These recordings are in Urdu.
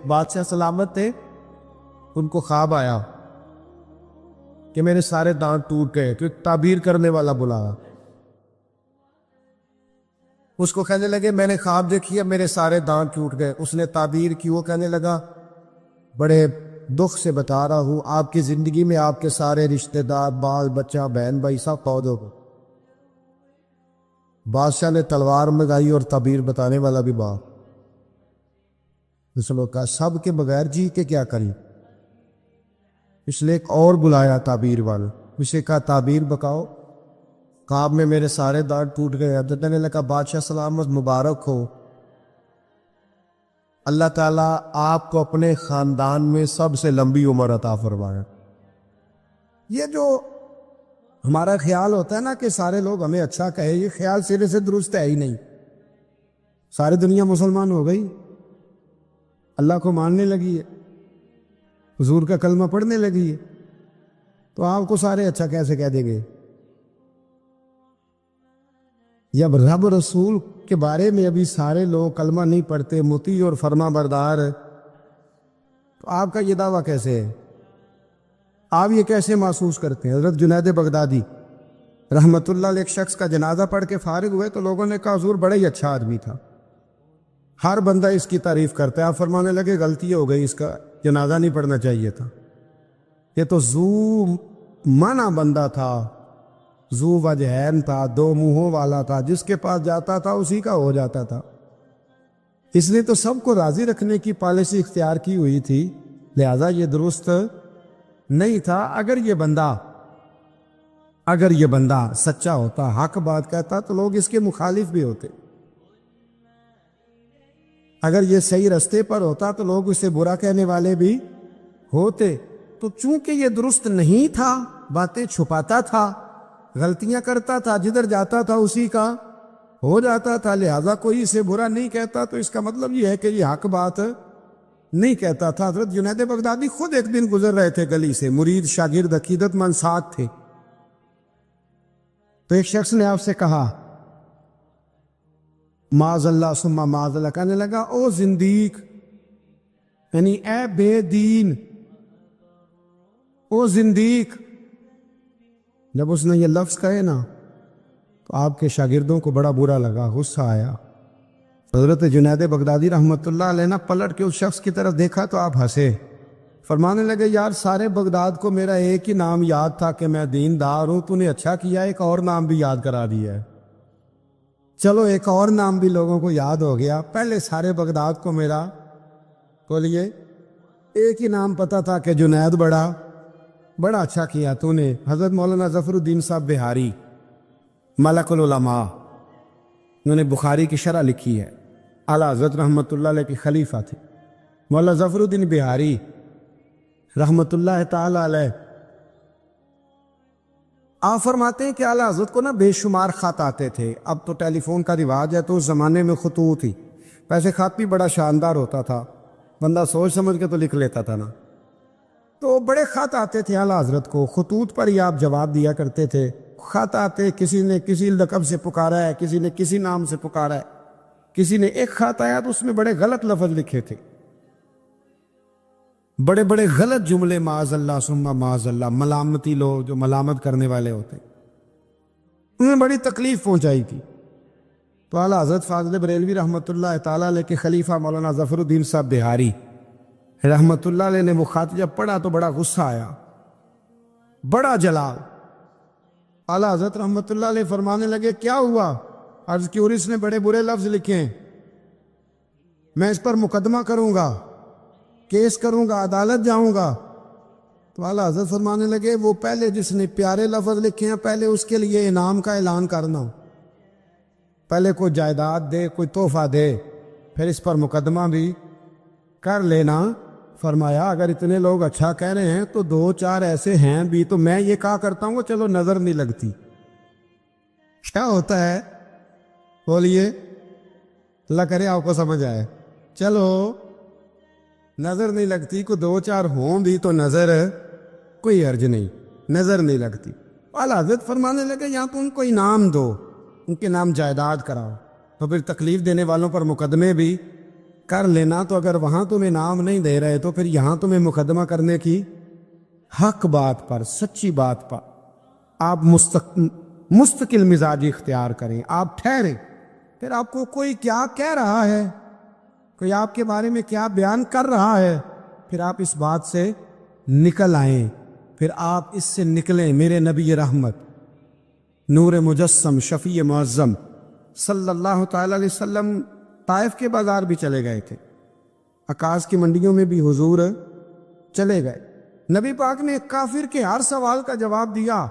بادشاہ سلامت تھے، ان کو خواب آیا کہ میرے سارے دانت ٹوٹ گئے، تو ایک تعبیر کرنے والا بلایا، اس کو کہنے لگے میں نے خواب دیکھی ہے میرے سارے دانت ٹوٹ گئے۔ اس نے تعبیر کی، وہ کہنے لگا بڑے دکھ سے بتا رہا ہوں، آپ کی زندگی میں آپ کے سارے رشتہ دار، بال بچہ، بہن بھائی سب فوت ہو گئے۔ بادشاہ نے تلوار منگائی اور تعبیر بتانے والا بھی باپ، اس نے کہا سب کے بغیر جی کے کیا کریں؟ اس لیے ایک اور بلایا تعبیر والا، اسے کہا تعبیر بکاؤ، خواب میں میرے سارے دانت ٹوٹ گئے۔ حضرت نے لکھا بادشاہ سلامت مبارک ہو، اللہ تعالیٰ آپ کو اپنے خاندان میں سب سے لمبی عمر عطا فرمائے۔ یہ جو ہمارا خیال ہوتا ہے نا کہ سارے لوگ ہمیں اچھا کہے، یہ خیال سرے سے درست ہے ہی نہیں۔ ساری دنیا مسلمان ہو گئی، اللہ کو ماننے لگی ہے، حضور کا کلمہ پڑھنے لگی ہے، تو آپ کو سارے اچھا کیسے کہہ دیں گے؟ جب رب رسول کے بارے میں ابھی سارے لوگ کلمہ نہیں پڑھتے، مطیع اور فرما بردار، تو آپ کا یہ دعویٰ کیسے ہے؟ آپ یہ کیسے محسوس کرتے ہیں؟ حضرت جنید بغدادی رحمت اللہ علیہ ایک شخص کا جنازہ پڑھ کے فارغ ہوئے تو لوگوں نے کہا حضور بڑا ہی اچھا آدمی تھا، ہر بندہ اس کی تعریف کرتا ہے۔ آپ فرمانے لگے غلطی ہو گئی، اس کا جنازہ نہیں پڑھنا چاہیے تھا، یہ تو ذو منع بندہ تھا، ذو وجہین تھا، دو منہوں والا تھا، جس کے پاس جاتا تھا اسی کا ہو جاتا تھا۔ اس نے تو سب کو راضی رکھنے کی پالیسی اختیار کی ہوئی تھی، لہذا یہ درست نہیں تھا۔ اگر یہ بندہ سچا ہوتا، حق بات کہتا، تو لوگ اس کے مخالف بھی ہوتے۔ اگر یہ صحیح رستے پر ہوتا تو لوگ اسے برا کہنے والے بھی ہوتے۔ تو چونکہ یہ درست نہیں تھا، باتیں چھپاتا تھا، غلطیاں کرتا تھا، جدھر جاتا تھا اسی کا ہو جاتا تھا، لہذا کوئی اسے برا نہیں کہتا، تو اس کا مطلب یہ ہے کہ یہ حق بات نہیں کہتا تھا۔ حضرت جنید بغدادی خود ایک دن گزر رہے تھے گلی سے، مرید شاگرد عقیدت مند ساتھ تھے، تو ایک شخص نے آپ سے کہا معاذ اللہ ثم معاذ اللہ، کہنے لگا او زندیق، یعنی اے بے دین، او زندیق۔ جب اس نے یہ لفظ کہے نا تو آپ کے شاگردوں کو بڑا برا لگا، غصہ آیا۔ حضرت جنید بغدادی رحمت اللہ علیہ نے پلٹ کے اس شخص کی طرف دیکھا تو آپ ہنسے، فرمانے لگے یار سارے بغداد کو میرا ایک ہی نام یاد تھا کہ میں دیندار ہوں، تو نے اچھا کیا ایک اور نام بھی یاد کرا دیا ہے۔ چلو ایک اور نام بھی لوگوں کو یاد ہو گیا، پہلے سارے بغداد کو میرا بولیے ایک ہی نام پتا تھا کہ جنید، بڑا اچھا کیا تو نے۔ حضرت مولانا ظفر الدین صاحب بہاری ملک العلماء، انہوں نے بخاری کی شرح لکھی ہے، اعلیٰ حضرت رحمت اللہ علیہ کے خلیفہ تھے مولانا ظفر الدین بہاری رحمت اللہ تعالی علیہ۔ آپ فرماتے ہیں کہ اعلیٰ حضرت کو نا بے شمار خط آتے تھے، اب تو ٹیلی فون کا رواج ہے، تو اس زمانے میں خطوط ہی، ویسے خط بھی بڑا شاندار ہوتا تھا، بندہ سوچ سمجھ کے تو لکھ لیتا تھا نا، تو بڑے خط آتے تھے اعلیٰ حضرت کو، خطوط پر ہی آپ جواب دیا کرتے تھے۔ خط آتے، کسی نے کسی لقب سے پکارا ہے، کسی نے کسی نام سے پکارا ہے، کسی نے ایک خط آیا تو اس میں بڑے غلط لفظ لکھے تھے، بڑے بڑے غلط جملے، معاذ اللہ ثم معاذ اللہ، ملامتی لوگ جو ملامت کرنے والے ہوتے، انہیں بڑی تکلیف پہنچائی تھی۔ تو اعلیٰ حضرت فاضل بریلوی رحمت اللہ تعالیٰ علیہ کے خلیفہ مولانا ظفر الدین صاحب بہاری رحمت اللہ علیہ نے وہ خط جب پڑھا تو بڑا غصہ آیا، بڑا جلال۔ اعلیٰ حضرت رحمت اللہ علیہ فرمانے لگے کیا ہوا؟ عرض کی اور اس نے بڑے برے لفظ لکھے ہیں، میں اس پر مقدمہ کروں گا، کیس کروں گا، عدالت جاؤں گا۔ تو اعلیٰ حضرت فرمانے لگے وہ پہلے جس نے پیارے لفظ لکھے ہیں پہلے اس کے لیے انعام کا اعلان کرنا، پہلے کوئی جائیداد دے، کوئی تحفہ دے، پھر اس پر مقدمہ بھی کر لینا۔ فرمایا اگر اتنے لوگ اچھا کہہ رہے ہیں تو دو چار ایسے ہیں بھی، تو میں یہ کہا کرتا ہوں چلو نظر نہیں لگتی، کیا ہوتا ہے بولیے، اللہ کرے آپ کو سمجھ آئے، چلو نظر نہیں لگتی، کو دو چار ہوں بھی تو نظر کوئی حرج نہیں، نظر نہیں لگتی۔ اعلیٰ حضرت فرمانے لگے یا تو ان کو انعام دو، ان کے نام جائیداد کراؤ، تو پھر تکلیف دینے والوں پر مقدمے بھی کر لینا، تو اگر وہاں تم انعام نہیں دے رہے تو پھر یہاں تمہیں مقدمہ کرنے کی حق بات پر، سچی بات پر آپ مستقل مزاجی اختیار کریں، آپ ٹھہریں. پھر آپ کو کوئی کیا کہہ رہا ہے، کوئی آپ کے بارے میں کیا بیان کر رہا ہے، پھر آپ اس بات سے نکل آئیں، پھر آپ اس سے نکلیں. میرے نبی رحمت، نور مجسم، شفیع معظم صلی اللہ تعالی علیہ وسلم طائف کے بازار بھی چلے گئے تھے، عکاظ کی منڈیوں میں بھی حضور چلے گئے. نبی پاک نے کافر کے ہر سوال کا جواب دیا،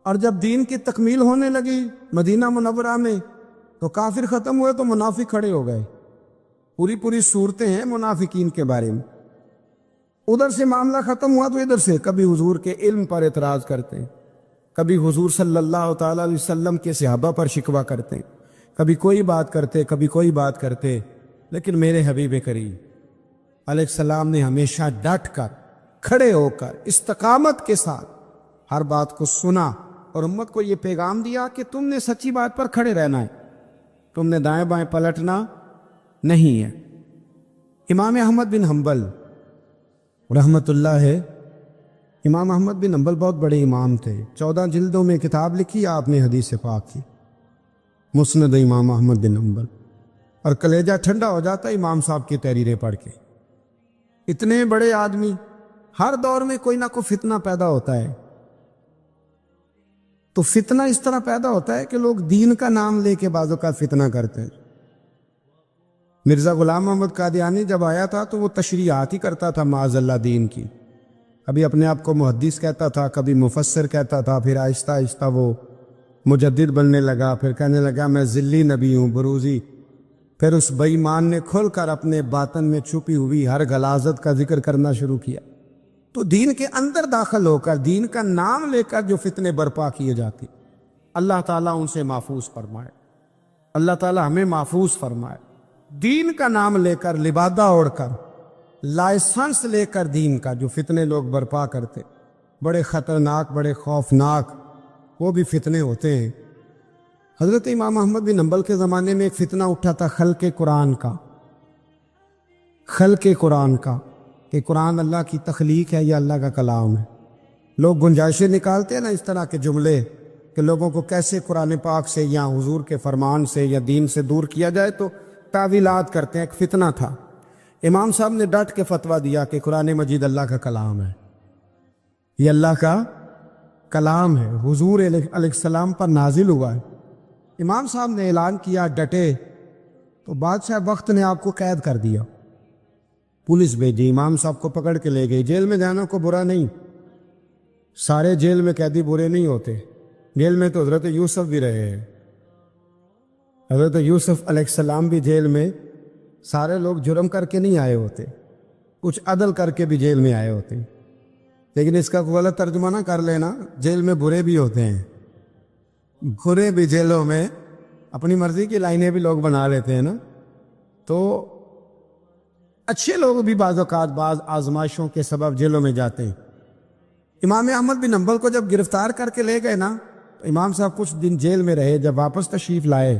اور جب دین کی تکمیل ہونے لگی مدینہ منورہ میں تو کافر ختم ہوئے تو منافق کھڑے ہو گئے. پوری صورتیں ہیں منافقین کے بارے میں. ادھر سے معاملہ ختم ہوا تو ادھر سے کبھی حضور کے علم پر اعتراض کرتے ہیں، کبھی حضور صلی اللہ تعالی علیہ وسلم کے صحابہ پر شکوہ کرتے ہیں، کبھی کوئی بات کرتے، کبھی کوئی بات کرتے. لیکن میرے حبیب کریم علیہ السلام نے ہمیشہ ڈٹ کر، کھڑے ہو کر، استقامت کے ساتھ ہر بات کو سنا اور امت کو یہ پیغام دیا کہ تم نے سچی بات پر کھڑے رہنا ہے، تم نے دائیں بائیں پلٹنا نہیں ہے. امام احمد بن حنبل رحمت اللہ ہے، امام احمد بن حنبل بہت بڑے امام تھے. 14 جلدوں میں کتاب لکھی آپ نے حدیث پاک کی، مسند امام احمد بن حنبل. اور کلیجہ ٹھنڈا ہو جاتا امام صاحب کی تحریریں پڑھ کے. اتنے بڑے آدمی، ہر دور میں کوئی نہ کوئی فتنہ پیدا ہوتا ہے. تو فتنہ اس طرح پیدا ہوتا ہے کہ لوگ دین کا نام لے کے بعضوں کا فتنہ کرتے ہیں. مرزا غلام محمد قادیانی جب آیا تھا تو وہ تشریحات ہی کرتا تھا معاذ اللہ دین کی. ابھی اپنے آپ کو محدث کہتا تھا، کبھی مفسر کہتا تھا، پھر آہستہ آہستہ وہ مجدد بننے لگا، پھر کہنے لگا میں ذلی نبی ہوں، بروزی. پھر اس بے ایمان نے کھل کر اپنے باطن میں چھپی ہوئی ہر غلاظت کا ذکر کرنا شروع کیا. تو دین کے اندر داخل ہو کر دین کا نام لے کر جو فتنے برپا کیے جاتے، اللہ تعالیٰ ان سے محفوظ فرمائے، اللہ تعالیٰ ہمیں محفوظ فرمائے. دین کا نام لے کر، لبادہ اوڑھ کر، لائسنس لے کر دین کا جو فتنے لوگ برپا کرتے، بڑے خطرناک، بڑے خوفناک وہ بھی فتنے ہوتے ہیں. حضرت امام احمد بن حنبل کے زمانے میں ایک فتنہ اٹھا تھا خلق قرآن کا، خلق قرآن کا، کہ قرآن اللہ کی تخلیق ہے یا اللہ کا کلام ہے. لوگ گنجائشیں نکالتے ہیں نا اس طرح کے جملے کہ لوگوں کو کیسے قرآن پاک سے یا حضور کے فرمان سے یا دین سے دور کیا جائے، تو تعویلات کرتے ہیں. ایک فتنہ تھا. امام صاحب نے ڈٹ کے فتویٰ دیا کہ قرآن مجید اللہ کا کلام ہے، یہ اللہ کا کلام ہے، حضور علیہ السلام پر نازل ہوا ہے. امام صاحب نے اعلان کیا، ڈٹے، تو بادشاہ وقت نے آپ کو قید کر دیا. پولیس بھیجی، امام صاحب کو پکڑ کے لے گئی. جیل میں جانا کو برا نہیں، سارے جیل میں قیدی برے نہیں ہوتے. جیل میں تو حضرت یوسف بھی رہے ہیں، حضرت یوسف علیہ السلام بھی جیل میں، سارے لوگ جرم کر کے نہیں آئے ہوتے، کچھ عدل کر کے بھی جیل میں آئے ہوتے. لیکن اس کا غلط ترجمہ نہ کر لینا، جیل میں برے بھی ہوتے ہیں، برے بھی جیلوں میں اپنی مرضی کی لائنیں بھی لوگ بنا لیتے ہیں نا. تو اچھے لوگ بھی بعض اوقات بعض آزمائشوں کے سبب جیلوں میں جاتے ہیں. امام احمد بن حنبل کو جب گرفتار کر کے لے گئے نا، تو امام صاحب کچھ دن جیل میں رہے. جب واپس تشریف لائے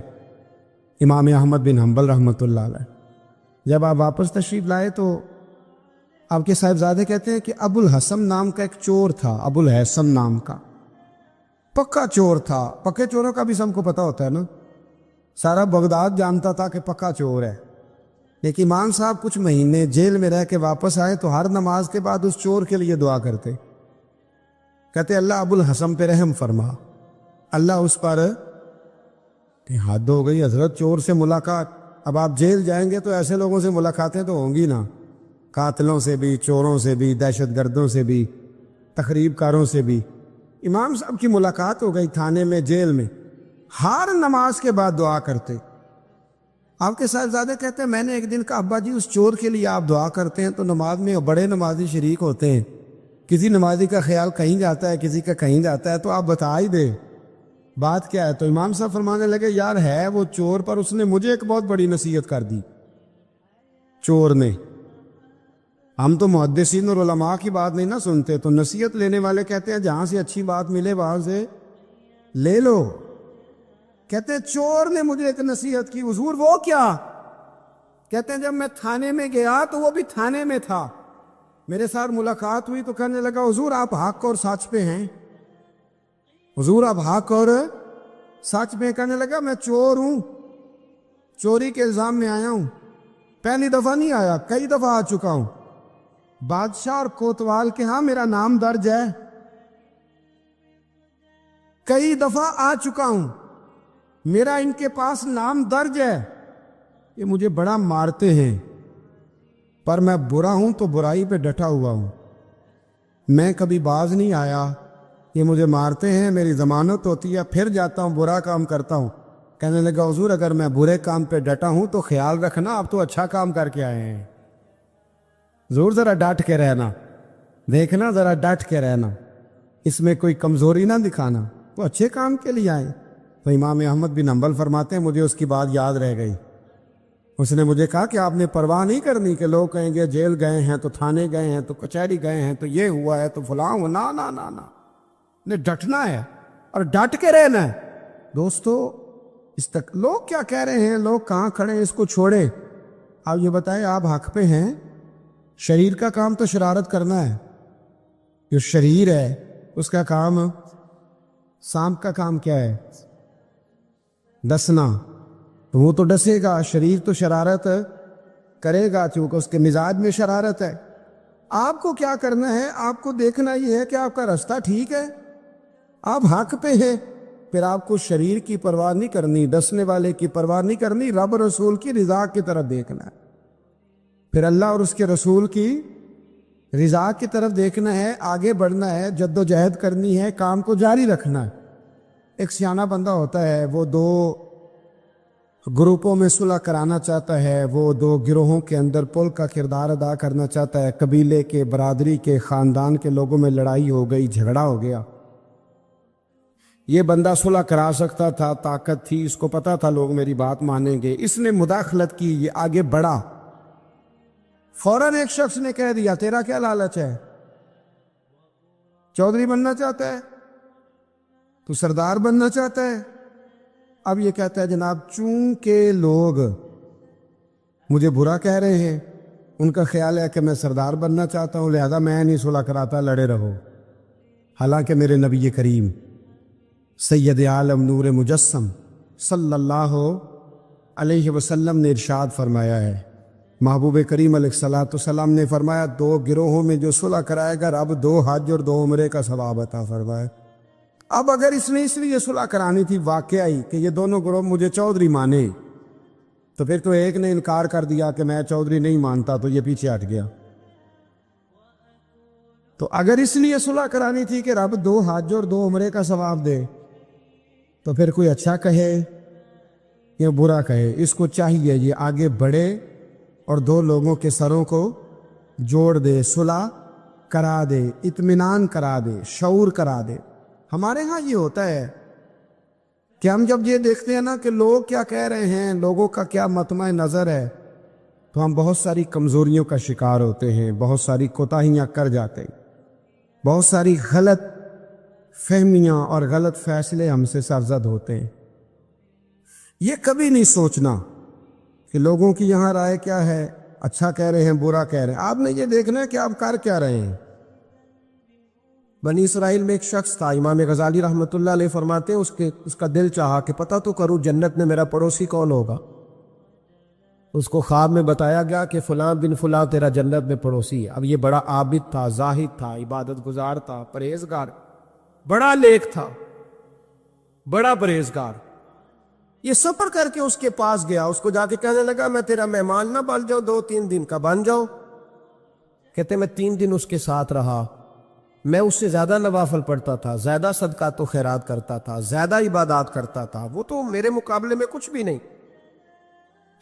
امام احمد بن حنبل رحمۃ اللہ علیہ، جب آپ واپس تشریف لائے تو آپ کے صاحبزادے کہتے ہیں کہ ابو الحسن نام کا ایک چور تھا، ابو الحسن نام کا پکا چور تھا. پکے چوروں کا بھی سب کو پتہ ہوتا ہے نا، سارا بغداد جانتا تھا کہ پکا چور ہے. لیکن امام صاحب کچھ مہینے جیل میں رہ کے واپس آئے تو ہر نماز کے بعد اس چور کے لیے دعا کرتے، کہتے اللہ ابو الحسن پہ رحم فرما، اللہ اس پر. حد ہو گئی حضرت، چور سے ملاقات. اب آپ جیل جائیں گے تو ایسے لوگوں سے ملاقاتیں تو ہوں گی نا، قاتلوں سے بھی، چوروں سے بھی، دہشت گردوں سے بھی، تخریب کاروں سے بھی. امام صاحب کی ملاقات ہو گئی تھانے میں، جیل میں. ہر نماز کے بعد دعا کرتے. آپ کے صاحبزادے کہتے ہیں میں نے ایک دن کہا ابا جی اس چور کے لیے آپ دعا کرتے ہیں تو نماز میں بڑے نمازی شریک ہوتے ہیں، کسی نمازی کا خیال کہیں جاتا ہے، کسی کا کہیں جاتا ہے، تو آپ بتا ہی دیں بات کیا ہے. تو امام صاحب فرمانے لگے یار ہے وہ چور، پر اس نے مجھے ایک بہت بڑی نصیحت کر دی چور نے. ہم تو محدثین اور علماء کی بات نہیں نہ سنتے، تو نصیحت لینے والے کہتے ہیں جہاں سے اچھی بات ملے وہاں سے لے لو. کہتے ہیں چور نے مجھے ایک نصیحت کی. حضور وہ کیا؟ کہتے ہیں جب میں تھانے میں گیا تو وہ بھی تھانے میں تھا، میرے ساتھ ملاقات ہوئی تو کہنے لگا حضور آپ حق اور سچ پہ ہیں، حضور آپ حق اور سچ پہ۔ کہنے لگا میں چور ہوں، چوری کے الزام میں آیا ہوں، پہلی دفعہ نہیں آیا، کئی دفعہ آ چکا ہوں، بادشاہ اور کوتوال کے ہاں میرا نام درج ہے، کئی دفعہ آ چکا ہوں، میرا ان کے پاس نام درج ہے، یہ مجھے بڑا مارتے ہیں، پر میں برا ہوں تو برائی پہ ڈٹا ہوا ہوں، میں کبھی باز نہیں آیا، یہ مجھے مارتے ہیں، میری ضمانت ہوتی ہے، پھر جاتا ہوں برا کام کرتا ہوں۔ کہنے لگا حضور اگر میں برے کام پہ ڈٹا ہوں تو خیال رکھنا آپ تو اچھا کام کر کے آئے ہیں، حضور ذرا ڈٹ کے رہنا، دیکھنا ذرا ڈٹ کے رہنا، اس میں کوئی کمزوری نہ دکھانا، وہ اچھے کام کے لیے آئے۔ تو امام احمد بن حنبل فرماتے ہیں مجھے اس کی بات یاد رہ گئی، اس نے مجھے کہا کہ آپ نے پرواہ نہیں کرنی کہ لوگ کہیں گے جیل گئے ہیں تو تھانے گئے ہیں تو کچہری گئے ہیں تو یہ ہوا ہے تو فلاں ہوا، نا نا نا نا، نے ڈٹنا ہے اور ڈٹ کے رہنا ہے۔ دوستو اس تک لوگ کیا کہہ رہے ہیں، لوگ کہاں کھڑے ہیں، اس کو چھوڑیں، آپ یہ بتائیں آپ حق پہ ہیں۔ شریر کا کام تو شرارت کرنا ہے، جو شریر ہے اس کا کام، سانپ کا کام کیا ہے؟ ڈسنا، تو وہ تو ڈسے گا، شریر تو شرارت کرے گا چونکہ اس کے مزاج میں شرارت ہے۔ آپ کو کیا کرنا ہے، آپ کو دیکھنا یہ ہے کہ آپ کا راستہ ٹھیک ہے، آپ حق پہ ہیں، پھر آپ کو شریر کی پرواہ نہیں کرنی، ڈسنے والے کی پرواہ نہیں کرنی، رب رسول کی رضا کی طرف دیکھنا ہے، پھر اللہ اور اس کے رسول کی رضا کی طرف دیکھنا ہے، آگے بڑھنا ہے، جد و جہد کرنی ہے، کام کو جاری رکھنا ہے۔ ایک سیانہ بندہ ہوتا ہے، وہ دو گروپوں میں صلح کرانا چاہتا ہے، وہ دو گروہوں کے اندر پل کا کردار ادا کرنا چاہتا ہے، قبیلے کے، برادری کے، خاندان کے لوگوں میں لڑائی ہو گئی، جھگڑا ہو گیا، یہ بندہ صلح کرا سکتا تھا، طاقت تھی، اس کو پتا تھا لوگ میری بات مانیں گے، اس نے مداخلت کی، یہ آگے بڑھا، فوراً ایک شخص نے کہہ دیا تیرا کیا لالچ ہے، چودھری بننا چاہتا ہے، تو سردار بننا چاہتا ہے؟ اب یہ کہتا ہے جناب چونکہ لوگ مجھے برا کہہ رہے ہیں، ان کا خیال ہے کہ میں سردار بننا چاہتا ہوں، لہذا میں نہیں صلح کراتا، لڑے رہو۔ حالانکہ میرے نبی کریم سید عالم نور مجسم صلی اللہ علیہ وسلم نے ارشاد فرمایا ہے، محبوب کریم علیہ الصلوۃ والسلام نے فرمایا دو گروہوں میں جو صلح کرائے گا رب 2 حج اور 2 عمرے کا ثواب عطا فرمائے۔ اب اگر اس نے اس لیے صلح کرانی تھی واقعی کہ یہ دونوں گروہ مجھے چودھری مانے، تو پھر تو ایک نے انکار کر دیا کہ میں چودھری نہیں مانتا تو یہ پیچھے ہٹ گیا۔ تو اگر اس لیے صلح کرانی تھی کہ رب 2 حج اور 2 عمرے کا ثواب دے، تو پھر کوئی اچھا کہے یا برا کہے، اس کو چاہیے یہ آگے بڑھے اور 2 لوگوں کے سروں کو جوڑ دے، صلح کرا دے، اطمینان کرا دے، شعور کرا دے۔ ہمارے ہاں یہ ہوتا ہے کہ ہم جب یہ دیکھتے ہیں نا کہ لوگ کیا کہہ رہے ہیں، لوگوں کا کیا مطمع نظر ہے، تو ہم بہت ساری کمزوریوں کا شکار ہوتے ہیں، بہت ساری کوتاہیاں کر جاتے ہیں، بہت ساری غلط فہمیاں اور غلط فیصلے ہم سے سرزد ہوتے ہیں۔ یہ کبھی نہیں سوچنا کہ لوگوں کی یہاں رائے کیا ہے، اچھا کہہ رہے ہیں برا کہہ رہے ہیں، آپ نے یہ دیکھنا ہے کہ آپ کر کیا رہے ہیں۔ بنی اسرائیل میں ایک شخص تھا، امام غزالی رحمۃ اللہ علیہ فرماتے ہیں اس کا دل چاہا کہ پتہ تو کروں جنت میں میرا پڑوسی کون ہوگا۔ اس کو خواب میں بتایا گیا کہ فلاں بن فلاں تیرا جنت میں پڑوسی ہے۔ اب یہ بڑا عابد تھا، زاہد تھا، عبادت گزار تھا، پرہیزگار، بڑا نیک تھا، بڑا پرہیزگار۔ یہ سفر کر کے اس کے پاس گیا، اس کو جا کے کہنے لگا میں تیرا مہمان نہ بن جاؤں، 2-3 دن کا بن جاؤ۔ کہتے میں 3 دن اس کے ساتھ رہا، میں اس سے زیادہ نوافل پڑھتا تھا، زیادہ صدقات و خیرات کرتا تھا، زیادہ عبادات کرتا تھا، وہ تو میرے مقابلے میں کچھ بھی نہیں۔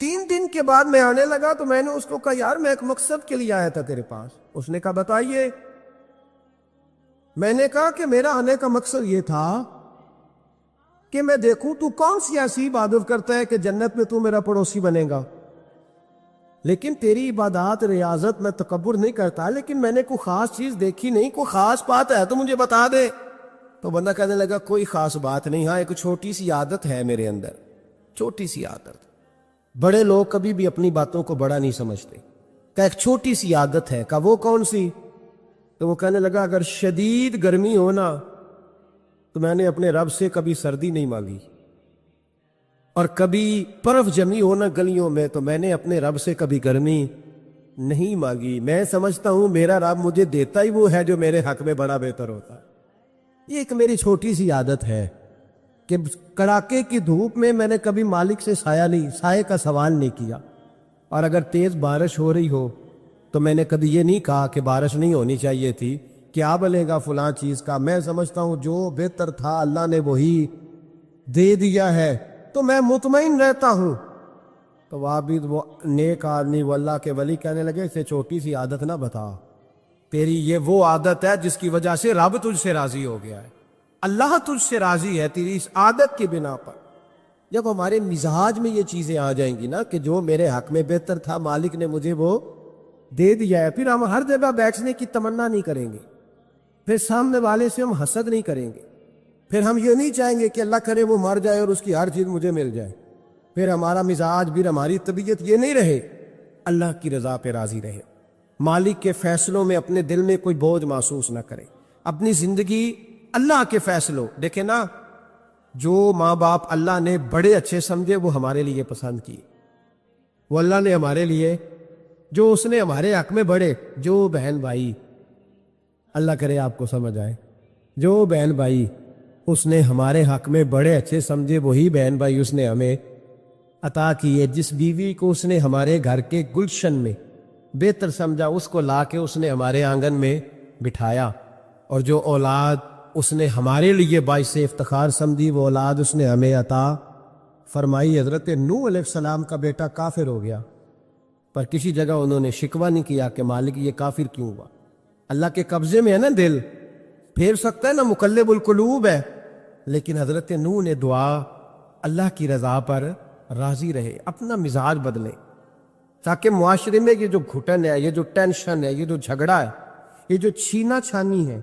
3 دن کے بعد میں آنے لگا تو میں نے اس کو کہا یار میں ایک مقصد کے لیے آیا تھا تیرے پاس۔ اس نے کہا بتائیے۔ میں نے کہا کہ میرا آنے کا مقصد یہ تھا کہ میں دیکھوں تو کون سی ایسی عبادت کرتا ہے کہ جنت میں تو میرا پڑوسی بنے گا، لیکن تیری عبادات ریاضت میں تکبر نہیں کرتا، لیکن میں نے کوئی خاص چیز دیکھی نہیں، کوئی خاص بات ہے تو مجھے بتا دے۔ تو بندہ کہنے لگا کوئی خاص بات نہیں، ہاں ایک چھوٹی سی عادت ہے میرے اندر، چھوٹی سی عادت۔ بڑے لوگ کبھی بھی اپنی باتوں کو بڑا نہیں سمجھتے. کہ ایک چھوٹی سی عادت ہے. کہ وہ کون سی؟ تو وہ کہنے لگا اگر شدید گرمی ہو نا تو میں نے اپنے رب سے کبھی سردی نہیں مانگی، اور کبھی برف جمی ہو نا گلیوں میں تو میں نے اپنے رب سے کبھی گرمی نہیں مانگی. میں سمجھتا ہوں میرا رب مجھے دیتا ہی وہ ہے جو میرے حق میں بڑا بہتر ہوتا ہے. یہ ایک میری چھوٹی سی عادت ہے کہ کڑاکے کی دھوپ میں نے کبھی مالک سے سائے کا سوال نہیں کیا، اور اگر تیز بارش ہو رہی ہو تو میں نے کبھی یہ نہیں کہا کہ بارش نہیں ہونی چاہیے تھی، کیا بلے گا فلاں چیز کا. میں سمجھتا ہوں جو بہتر تھا اللہ نے وہی دے دیا ہے تو میں مطمئن رہتا ہوں. تو عابد وہ نیک آدمی وہ اللہ کے ولی کہنے لگے اسے چھوٹی سی عادت نہ بتا، تیری یہ وہ عادت ہے جس کی وجہ سے رب تجھ سے راضی ہو گیا ہے، اللہ تجھ سے راضی ہے تیری اس عادت کی بنا پر. جب ہمارے مزاج میں یہ چیزیں آ جائیں گی نا کہ جو میرے حق میں بہتر تھا مالک نے مجھے وہ دے دیا ہے، پھر ہم ہر جگہ بیٹھنے کی تمنا نہیں کریں گے، پھر سامنے والے سے ہم حسد نہیں کریں گے، پھر ہم یہ نہیں چاہیں گے کہ اللہ کرے وہ مر جائے اور اس کی ہر چیز مجھے مل جائے. پھر ہمارا مزاج پھر ہماری طبیعت یہ نہیں رہے اللہ کی رضا پہ راضی رہے، مالک کے فیصلوں میں اپنے دل میں کوئی بوجھ محسوس نہ کرے، اپنی زندگی اللہ کے فیصلوں. دیکھیں نا جو ماں باپ اللہ نے بڑے اچھے سمجھے وہ ہمارے لیے پسند کیے، وہ اللہ نے ہمارے لیے جو اس نے ہمارے حق میں بڑے، جو بہن بھائی اللہ کرے آپ کو سمجھ آئے، جو بہن بھائی اس نے ہمارے حق میں بڑے اچھے سمجھے وہی بہن بھائی اس نے ہمیں عطا کیے. جس بیوی کو اس نے ہمارے گھر کے گلشن میں بہتر سمجھا اس کو لا کے اس نے ہمارے آنگن میں بٹھایا، اور جو اولاد اس نے ہمارے لیے باعث افتخار سمجھی وہ اولاد اس نے ہمیں عطا فرمائی. حضرت نوح علیہ السلام کا بیٹا کافر ہو گیا، پر کسی جگہ انہوں نے شکوہ نہیں کیا کہ مالک یہ کافر کیوں ہوا. اللہ کے قبضے میں ہے نا دل، پھیر سکتا ہے نا، مقلب القلوب ہے. لیکن حضرت نوح نے دعا اللہ کی رضا پر راضی رہے، اپنا مزاج بدلے، تاکہ معاشرے میں یہ جو گھٹن ہے، یہ جو ٹینشن ہے، یہ جو جھگڑا ہے، یہ جو چھینا چھانی ہے،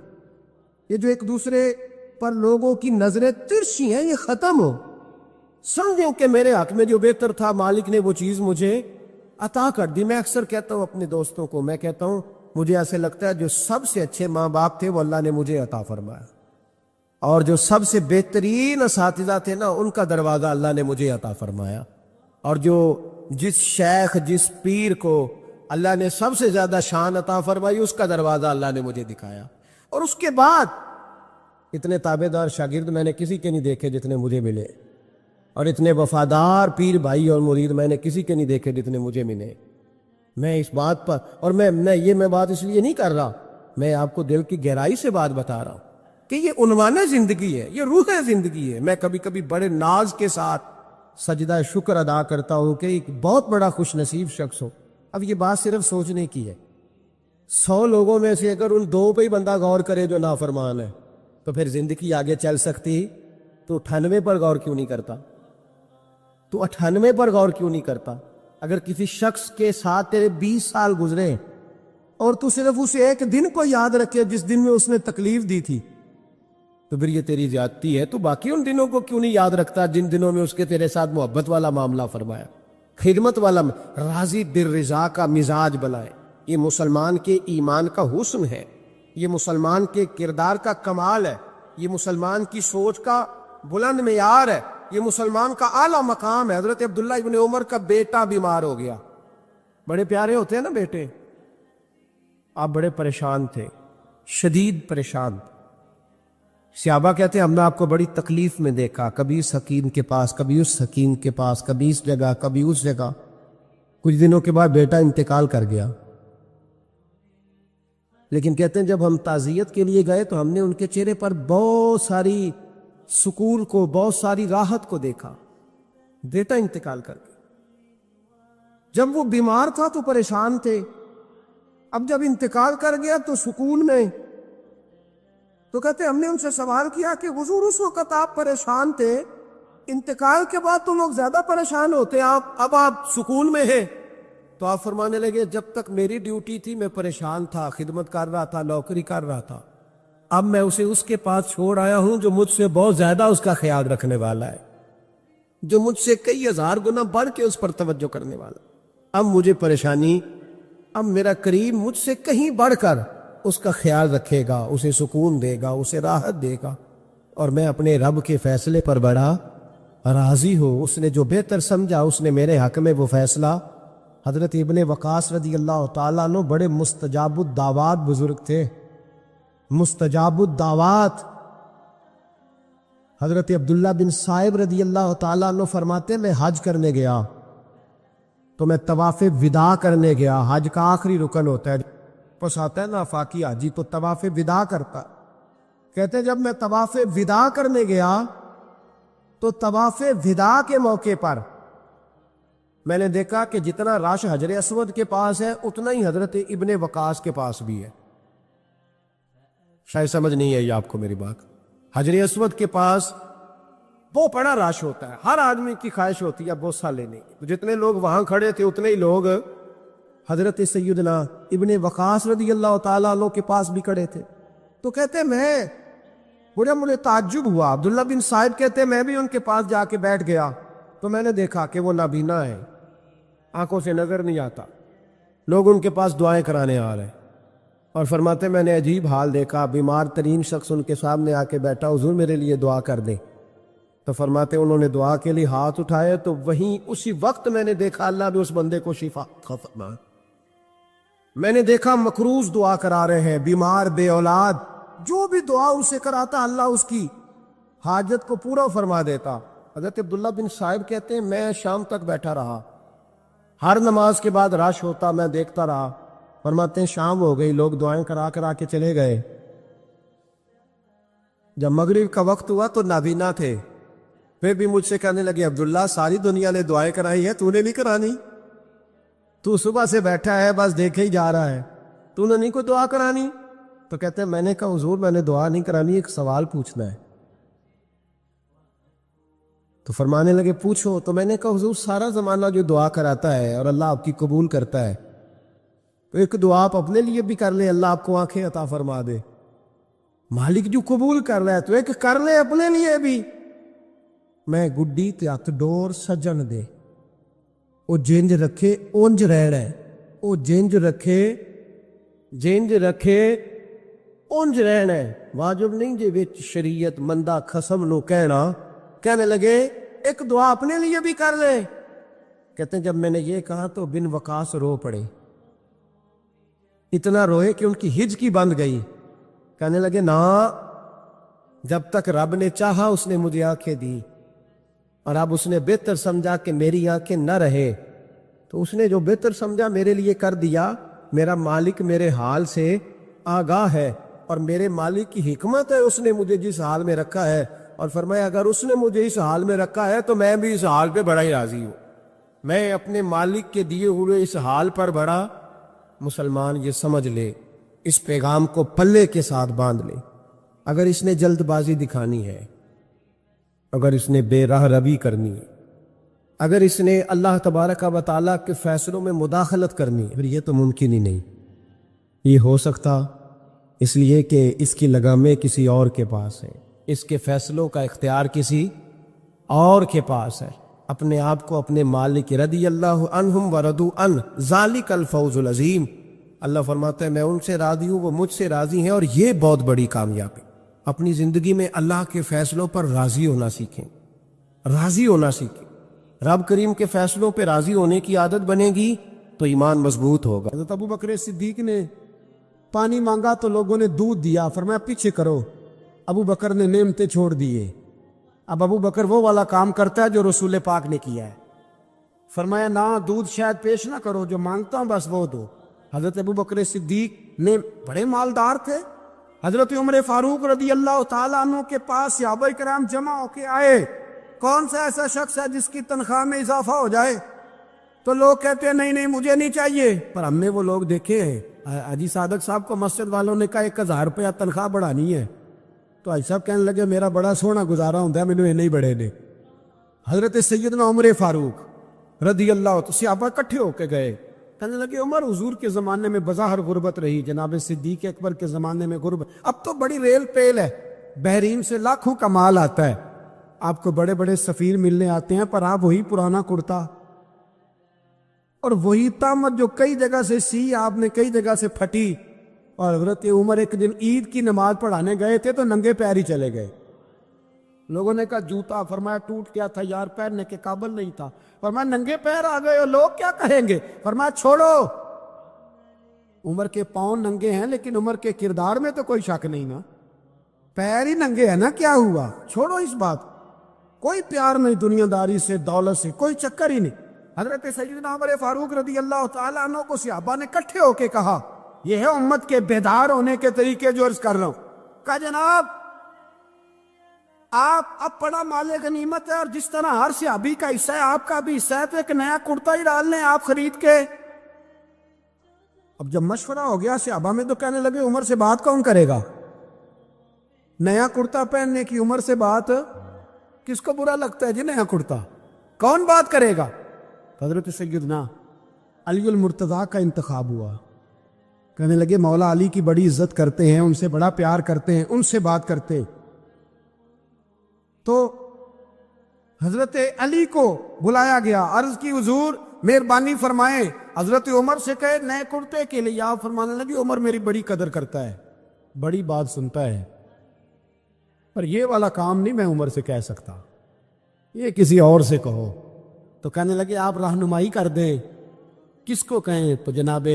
یہ جو ایک دوسرے پر لوگوں کی نظریں ترچھی ہیں، یہ ختم ہو. سمجھیں کہ میرے حق میں جو بہتر تھا مالک نے وہ چیز مجھے عطا کر دی. میں اکثر کہتا ہوں اپنے دوستوں کو، میں کہتا ہوں مجھے ایسے لگتا ہے جو سب سے اچھے ماں باپ تھے وہ اللہ نے مجھے عطا فرمایا، اور جو سب سے بہترین اساتذہ تھے نا ان کا دروازہ اللہ نے مجھے عطا فرمایا، اور جو جس شیخ جس پیر کو اللہ نے سب سے زیادہ شان عطا فرمائی اس کا دروازہ اللہ نے مجھے دکھایا. اور اس کے بعد اتنے تابع دار شاگرد میں نے کسی کے نہیں دیکھے جتنے مجھے ملے، اور اتنے وفادار پیر بھائی اور مرید میں نے کسی کے نہیں دیکھے جتنے مجھے ملے. میں اس بات پر، اور میں بات اس لیے نہیں کر رہا، میں آپ کو دل کی گہرائی سے بات بتا رہا ہوں کہ یہ عنوان زندگی ہے، یہ روح زندگی ہے. میں کبھی کبھی بڑے ناز کے ساتھ سجدہ شکر ادا کرتا ہوں کہ ایک بہت بڑا خوش نصیب شخص ہو. اب یہ بات صرف سوچنے کی ہے، 100 لوگوں میں سے اگر ان 2 پہ ہی بندہ غور کرے جو نافرمان ہے تو پھر زندگی آگے چل سکتی. تو 98 پر غور کیوں نہیں کرتا؟ تو 98 پر غور کیوں نہیں کرتا؟ اگر کسی شخص کے ساتھ تیرے 20 سال گزرے اور تو صرف اس ایک دن کو یاد رکھے جس دن میں اس نے تکلیف دی تھی تو پھر یہ تیری زیادتی ہے. تو باقی ان دنوں کو کیوں نہیں یاد رکھتا جن دنوں میں اس کے تیرے ساتھ محبت والا معاملہ فرمایا، خدمت والا، راضی دل رضا کا مزاج بنائے. یہ مسلمان کے ایمان کا حسن ہے، یہ مسلمان کے کردار کا کمال ہے، یہ مسلمان کی سوچ کا بلند معیار ہے، یہ مسلمان کا اعلیٰ مقام ہے. حضرت عبداللہ ابن عمر کا بیٹا بیمار ہو گیا. بڑے پیارے ہوتے ہیں نا بیٹے. آپ بڑے پریشان تھے، شدید پریشان. صحابہ کہتے ہیں ہم نے آپ کو بڑی تکلیف میں دیکھا، کبھی اس حکیم کے پاس، کبھی اس حکیم کے پاس، کبھی اس جگہ، کبھی اس جگہ. کچھ دنوں کے بعد بیٹا انتقال کر گیا. لیکن کہتے ہیں جب ہم تعزیت کے لیے گئے تو ہم نے ان کے چہرے پر بہت ساری سکون کو، بہت ساری راحت کو دیکھا. بیٹا انتقال کر گیا. جب وہ بیمار تھا تو پریشان تھے، اب جب انتقال کر گیا تو سکون میں. تو کہتے ہم نے ان سے سوال کیا کہ حضور اس وقت آپ پریشان تھے، انتقال کے بعد تو لوگ زیادہ پریشان ہوتے ہیں، اب آپ سکون میں ہیں. تو آپ فرمانے لگے جب تک میری ڈیوٹی تھی میں پریشان تھا، خدمت کر رہا تھا، نوکری کر رہا تھا. اب میں اسے اس کے پاس چھوڑ آیا ہوں جو مجھ سے بہت زیادہ اس کا خیال رکھنے والا ہے. جو مجھ سے کئی ہزار گنا بڑھ کے اس پر توجہ کرنے والا. اب مجھے پریشانی، اب میرا کریم مجھ سے کہیں بڑھ کر اس کا خیال رکھے گا، اسے سکون دے گا، اسے راحت دے گا، اور میں اپنے رب کے فیصلے پر بڑا راضی ہوں. اس نے جو بہتر سمجھا اس نے میرے حق میں وہ فیصلہ. حضرت ابن وقاص رضی اللہ تعالیٰ عنہ بڑے مستجاب الدعوات بزرگ تھے، مستجاب الدعوات. حضرت عبداللہ بن صائب رضی اللہ تعالیٰ عنہ فرماتے میں حج کرنے گیا تو میں طواف وداع کرنے گیا. حج کا آخری رکن ہوتا ہے، پس آتا ہے نا آفاقی حاجی تو طواف وداع کرتا. کہتے جب میں طواف وداع کرنے گیا تو طواف وداع کے موقع پر میں نے دیکھا کہ جتنا رش حجر اسود کے پاس ہے اتنا ہی حضرت ابن وقاص کے پاس بھی ہے. شاید سمجھ نہیں آئی آپ کو میری بات. حجر اسود کے پاس بہت بڑا رش ہوتا ہے، ہر آدمی کی خواہش ہوتی ہے بوسہ لینے کی. جتنے لوگ وہاں کھڑے تھے اتنے ہی لوگ حضرت سیدنا ابن وقاص رضی اللہ تعالیٰ عنہ کے پاس بھی کھڑے تھے. تو کہتے میں مجھے تعجب ہوا. عبداللہ بن صائب کہتے میں بھی ان کے پاس جا کے بیٹھ گیا تو میں نے دیکھا کہ وہ نابینا ہے، آنکھوں سے نظر نہیں آتا. لوگ ان کے پاس دعائیں کرانے آ رہے ہیں اور فرماتے میں نے عجیب حال دیکھا، بیمار ترین شخص ان کے سامنے آ کے بیٹھا، حضور میرے لیے دعا کر دیں. تو فرماتے انہوں نے دعا کے لیے ہاتھ اٹھائے تو وہیں اسی وقت میں نے دیکھا اللہ نے اس بندے کو شفا فرمایا. میں نے دیکھا مقروض دعا کرا رہے ہیں، بیمار، بے اولاد، جو بھی دعا اسے کراتا اللہ اس کی حاجت کو پورا فرما دیتا. حضرت عبداللہ بن صائب کہتے ہیں میں شام تک بیٹھا رہا، ہر نماز کے بعد رش ہوتا میں دیکھتا رہا. فرماتے ہیں شام ہو گئی، لوگ دعائیں کرا کے چلے گئے. جب مغرب کا وقت ہوا تو نابینا تھے، پھر بھی مجھ سے کہنے لگے عبداللہ ساری دنیا نے دعائیں کرائی ہیں، تو نے نہیں کرانی؟ تو صبح سے بیٹھا ہے بس دیکھے ہی جا رہا ہے، تو نے نہیں کوئی دعا کرانی؟ تو کہتے ہیں میں نے کہا حضور میں نے دعا نہیں کرانی، ایک سوال پوچھنا ہے. تو فرمانے لگے پوچھو. تو میں نے کہا حضور سارا زمانہ جو دعا کراتا ہے اور اللہ آپ کی قبول کرتا ہے تو ایک دعا آپ اپنے لیے بھی کر لیں، اللہ آپ کو آنکھیں عطا فرما دے. مالک جو قبول کر رہا ہے تو ایک کر لے اپنے لیے بھی. میں گڈی تے ہتھ ڈور سجن دے، او جنج رکھے اونج رہنا ہے، او جنج رکھے اونج رہنا ہے. واجب نہیں جے وچ شریعت مندہ خصم نو کہنے لگے ایک دعا اپنے لیے بھی کر لے. کہتے ہیں جب میں نے یہ کہا تو بن وقاص رو پڑے، اتنا روئے کہ ان کی ہچکی بند گئی. کہنے لگے نا، جب تک رب نے چاہا اس نے مجھے آنکھیں دی، اور اب اس نے بہتر سمجھا کہ میری آنکھیں نہ رہے تو اس نے جو بہتر سمجھا میرے لیے کر دیا. میرا مالک میرے حال سے آگاہ ہے اور میرے مالک کی حکمت ہے، اس نے مجھے جس حال میں رکھا ہے. اور فرمایا اگر اس نے مجھے اس حال میں رکھا ہے تو میں بھی اس حال پہ بڑا ہی راضی ہوں. میں اپنے مالک کے دیے ہوئے اس حال پر بڑا. مسلمان یہ سمجھ لے، اس پیغام کو پلے کے ساتھ باندھ لے. اگر اس نے جلد بازی دکھانی ہے، اگر اس نے بے راہ روی کرنی ہے، اگر اس نے اللہ تبارک و تعالیٰ کے فیصلوں میں مداخلت کرنی ہے، پھر یہ تو ممکن ہی نہیں. یہ ہو سکتا اس لیے کہ اس کی لگامیں کسی اور کے پاس ہیں، اس کے فیصلوں کا اختیار کسی اور کے پاس ہے. اپنے آپ کو اپنے مالک رضی اللہ عنہم ورضوا عنہ ذالک الفوز العظیم. اللہ فرماتا ہے میں ان سے راضی ہوں، وہ مجھ سے راضی ہیں، اور یہ بہت بڑی کامیابی. اپنی زندگی میں اللہ کے فیصلوں پر راضی ہونا سیکھیں، راضی ہونا سیکھیں. رب کریم کے فیصلوں پہ راضی ہونے کی عادت بنے گی تو ایمان مضبوط ہوگا. حضرت ابو بکر صدیق نے پانی مانگا تو لوگوں نے دودھ دیا، فرمایا پیچھے کرو. ابو بکر نے نعمتیں چھوڑ دیے. اب ابو بکر وہ والا کام کرتا ہے جو رسول پاک نے کیا ہے. فرمایا نہ دودھ شاید پیش نہ کرو، جو مانگتا ہوں بس وہ دو. حضرت ابو بکر صدیق نے بڑے مالدار تھے. حضرت عمر فاروق رضی اللہ تعالیٰ عنہ کے پاس صحابہ کرام جمع ہو کے آئے، کون سا ایسا شخص ہے جس کی تنخواہ میں اضافہ ہو جائے؟ تو لوگ کہتے ہیں نہیں نہیں مجھے نہیں چاہیے. پر ہم نے وہ لوگ دیکھے ہیں، حاجی صادق صاحب کو مسجد والوں نے کہا 1000 روپیہ تنخواہ بڑھانی ہے تو حاجی صاحب کہنے لگے میرا بڑا سونا گزارا ہوتا ہے، مینوں نہیں بڑھے نے. حضرت سیدنا عمر فاروق رضی اللہ تو صحابہ اکٹھے ہو کے گئے، کہنے لگے عمر حضور کے زمانے میں بظاہر غربت رہی، جناب صدیق اکبر کے زمانے میں غربت، اب تو بڑی ریل پیل ہے، بحرین سے لاکھوں کا مال آتا ہے. آپ کو بڑے بڑے سفیر ملنے آتے ہیں پر آپ وہی پرانا کرتا اور وہی تامت جو کئی جگہ سے سی آپ نے کئی جگہ سے پھٹی. اور حضرت عمر ایک دن عید کی نماز پڑھانے گئے تھے تو ننگے پیر ہی چلے گئے. لوگوں نے کہا جوتا، فرمایا ٹوٹ گیا تھا یار، پہننے کے قابل نہیں تھا. فرمایا ننگے پیر آ گئے ہو، لوگ کیا کہیں گے؟ فرمایا چھوڑو، عمر کے پاؤں ننگے ہیں لیکن عمر کے کردار میں تو کوئی شک نہیں نا، پیر ہی ننگے ہیں نا، کیا ہوا؟ چھوڑو اس بات، کوئی پیار نہیں دنیا داری سے، دولت سے، کوئی چکر ہی نہیں. حضرت سیدنا عمر فاروق رضی اللہ تعالیٰ عنہ کو صحابہ نے اکٹھے ہو کے کہا، یہ ہے امت کے بیدار ہونے کے طریقے جو عرض کر رہا ہوں. کہا جناب آپ اب بڑا مال غنیمت ہے اور جس طرح ہر صحابی کا حصہ ہے آپ کا بھی حصہ ہے، تو ایک نیا کرتا ہی ڈال لیں آپ خرید کے. اب جب مشورہ ہو گیا صحابہ میں تو کہنے لگے عمر سے بات کون کرے گا؟ نیا کرتا پہننے کی عمر سے بات کس کو برا لگتا ہے جی؟ نیا کرتا کون بات کرے گا؟ حضرت سیدنا علی المرتضیٰ کا انتخاب ہوا. کہنے لگے مولا علی کی بڑی عزت کرتے ہیں، ان سے بڑا پیار کرتے ہیں، ان سے بات کرتے. تو حضرت علی کو بلایا گیا، عرض کی حضور مہربانی فرمائیں حضرت عمر سے کہے نئے کرتے کے لیے. آپ فرمانے لگے عمر میری بڑی قدر کرتا ہے، بڑی بات سنتا ہے، پر یہ والا کام نہیں میں عمر سے کہہ سکتا، یہ کسی اور سے کہو. تو کہنے لگے آپ رہنمائی کر دیں کس کو کہیں. تو جناب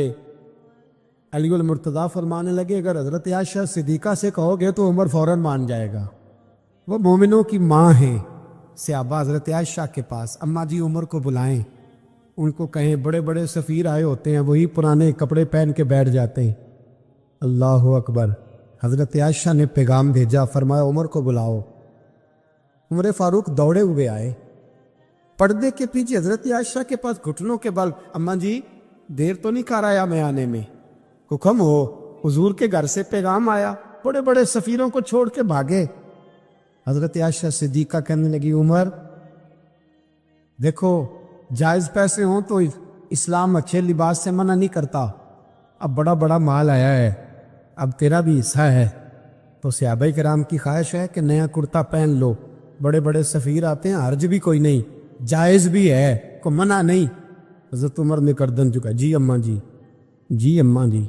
علی المرتضیٰ فرمانے لگے اگر حضرت عائشہ صدیقہ سے کہو گے تو عمر فوراً مان جائے گا، وہ مومنوں کی ماں ہیں. صحابہ حضرت عائشہ کے پاس، اماں جی عمر کو بلائیں، ان کو کہیں بڑے بڑے سفیر آئے ہوتے ہیں وہی پرانے کپڑے پہن کے بیٹھ جاتے ہیں. اللہ اکبر. حضرت عائشہ نے پیغام بھیجا، فرمایا عمر کو بلاؤ. عمر فاروق دوڑے ہوئے آئے، پردے کے پیچھے حضرت عائشہ کے پاس گھٹنوں کے بل، اماں جی دیر تو نہیں کر آیا میں آنے میں؟ حکم ہو، حضور کے گھر سے پیغام آیا، بڑے بڑے سفیروں کو چھوڑ کے بھاگے. حضرت عائشہ صدیقہ کہنے لگی عمر دیکھو جائز پیسے ہوں تو اسلام اچھے لباس سے منع نہیں کرتا، اب بڑا بڑا مال آیا ہے، اب تیرا بھی حصہ ہے، تو صحابہ کرام کی خواہش ہے کہ نیا کرتا پہن لو، بڑے بڑے سفیر آتے ہیں، حرج بھی کوئی نہیں، جائز بھی ہے، کوئی منع نہیں. حضرت عمر نے گردن جھکا، جی اماں جی، جی اماں جی،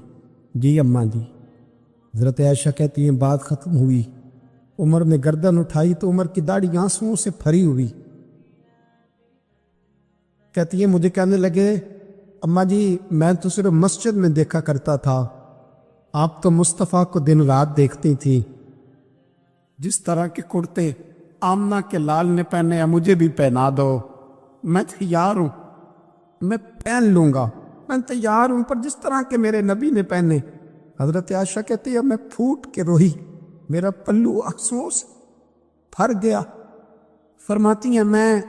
جی اماں جی. حضرت عائشہ کہتی ہیں بات ختم ہوئی، عمر نے گردن اٹھائی تو عمر کی داڑھی آنسوؤں سے بھری ہوئی. کہتی ہے مجھے کہنے لگے اماں جی میں تو صرف مسجد میں دیکھا کرتا تھا، آپ تو مصطفیٰ کو دن رات دیکھتی تھی، جس طرح کے کرتے آمنہ کے لال نے پہنے ہیں مجھے بھی پہنا دو، میں تیار ہوں، میں پہن لوں گا، میں تیار ہوں، پر جس طرح کے میرے نبی نے پہنے. حضرت عائشہ کہتی ہے میں پھوٹ کے روئی، میرا پلو آنسوؤں سے بھر گیا. فرماتی ہیں میں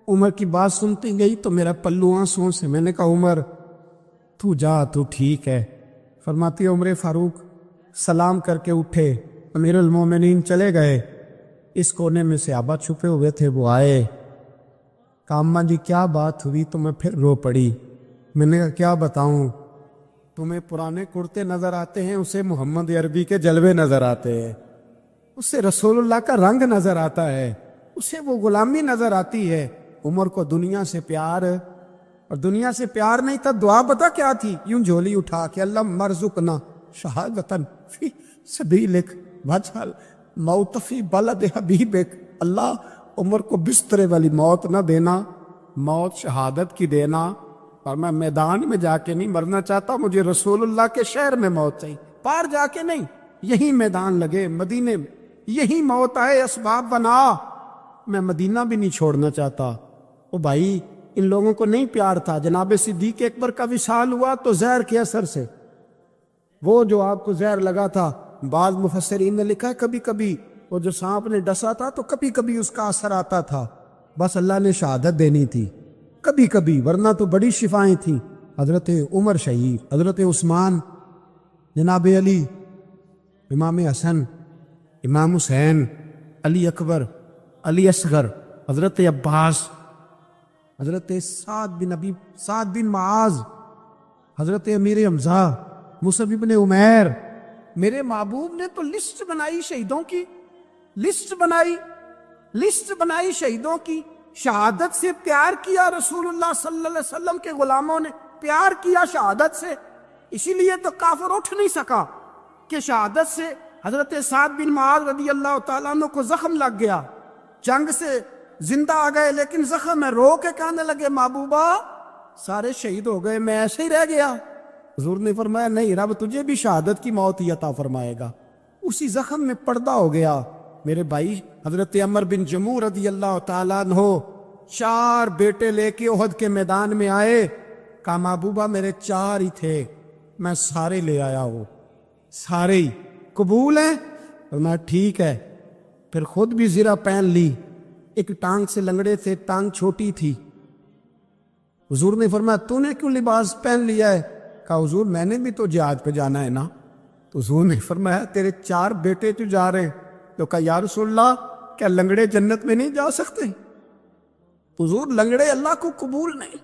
عمر کی بات سنتی گئی تو میرا پلو آنسوؤں سے، میں نے کہا عمر تو جا، تو ٹھیک ہے. فرماتی ہے عمر فاروق سلام کر کے اٹھے، امیر المومنین چلے گئے. اس کونے میں صحابہ چھپے ہوئے تھے، وہ آئے، کہا اماں جی کیا بات ہوئی؟ تو میں پھر رو پڑی. میں نے کہا کیا بتاؤں، تمہیں پرانے کرتے نظر آتے ہیں، اسے محمد عربی کے جلوے نظر آتے ہیں، اسے رسول اللہ کا رنگ نظر آتا ہے، اسے وہ غلامی نظر آتی ہے. عمر کو دنیا سے پیار، اور دنیا سے پیار نہیں تھا، دعا پتہ کیا تھی؟ یوں جھولی اٹھا کے اللہ مرزقنا شہادتن فی سبیلک وجعل موت فی بلد حبیبک. اللہ عمر کو بسترے والی موت نہ دینا، موت شہادت کی دینا، اور میں میدان میں جا کے نہیں مرنا چاہتا، مجھے رسول اللہ کے شہر میں موت چاہیے، پار جا کے نہیں، یہی میدان لگے مدینے میں، یہی موت آئے، اسباب بنا، میں مدینہ بھی نہیں چھوڑنا چاہتا. او بھائی ان لوگوں کو نہیں پیار تھا. جناب صدیق اکبر کا وصال ہوا تو زہر کے اثر سے، وہ جو آپ کو زہر لگا تھا، بعض مفسرین نے لکھا ہے کبھی کبھی وہ جو سانپ نے ڈسا تھا تو کبھی کبھی اس کا اثر آتا تھا، بس اللہ نے شہادت دینی تھی کبھی کبھی، ورنہ تو بڑی شفائیں تھیں. حضرت عمر شہید، حضرت عثمان، جناب علی، امام حسن، امام حسین، علی اکبر، علی اصغر، حضرت عباس، حضرت سعد بن معاذ، حضرت امیر حمزہ، مصعب بن عمیر. میرے محبوب نے تو لسٹ بنائی، شہیدوں کی لسٹ بنائی. لسٹ بنائی شہیدوں کی، شہادت سے پیار کیا رسول اللہ صلی اللہ علیہ وسلم کے غلاموں نے، پیار کیا شہادت سے، اسی لیے تو کافر اٹھ نہیں سکا کہ شہادت سے حضرت سعد بن معاذ رضی اللہ تعالیٰ عنہ کو زخم لگ گیا، جنگ سے زندہ آ گئے لیکن زخم ہے، رو کے کہنے لگے محبوبہ سارے شہید ہو گئے، میں ایسے ہی رہ گیا۔ حضور نے فرمایا نہیں، رب تجھے بھی شہادت کی موت ہی عطا فرمائے گا۔ اسی زخم میں پردہ ہو گیا۔ میرے بھائی حضرت عمر بن جموح رضی اللہ تعالیٰ عنہ 4 بیٹے لے کے احد کے میدان میں آئے، کہا محبوبہ میرے 4 ہی تھے، میں سارے لے آیا ہوں، سارے ہی قبول ہیں؟ فرمایا ٹھیک ہے۔ پھر خود بھی زرہ پہن لی، ایک ٹانگ سے لنگڑے تھے، ٹانگ چھوٹی تھی۔ حضور نے فرمایا تو نے کیوں لباس پہن لیا ہے؟ کہا حضور میں نے بھی تو جہاد پہ جانا ہے نا۔ تو حضور نے فرمایا تیرے 4 بیٹے تو جا رہے ہیں۔ تو کہا یا رسول اللہ کیا لنگڑے جنت میں نہیں جا سکتے؟ حضور لنگڑے اللہ کو قبول نہیں،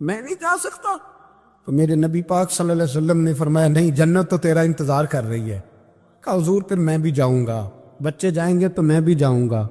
میں نہیں جا سکتا۔ تو میرے نبی پاک صلی اللہ علیہ وسلم نے فرمایا نہیں، جنت تو تیرا انتظار کر رہی ہے۔ کہا حضور پھر میں بھی جاؤں گا، بچے جائیں گے تو میں بھی جاؤں گا۔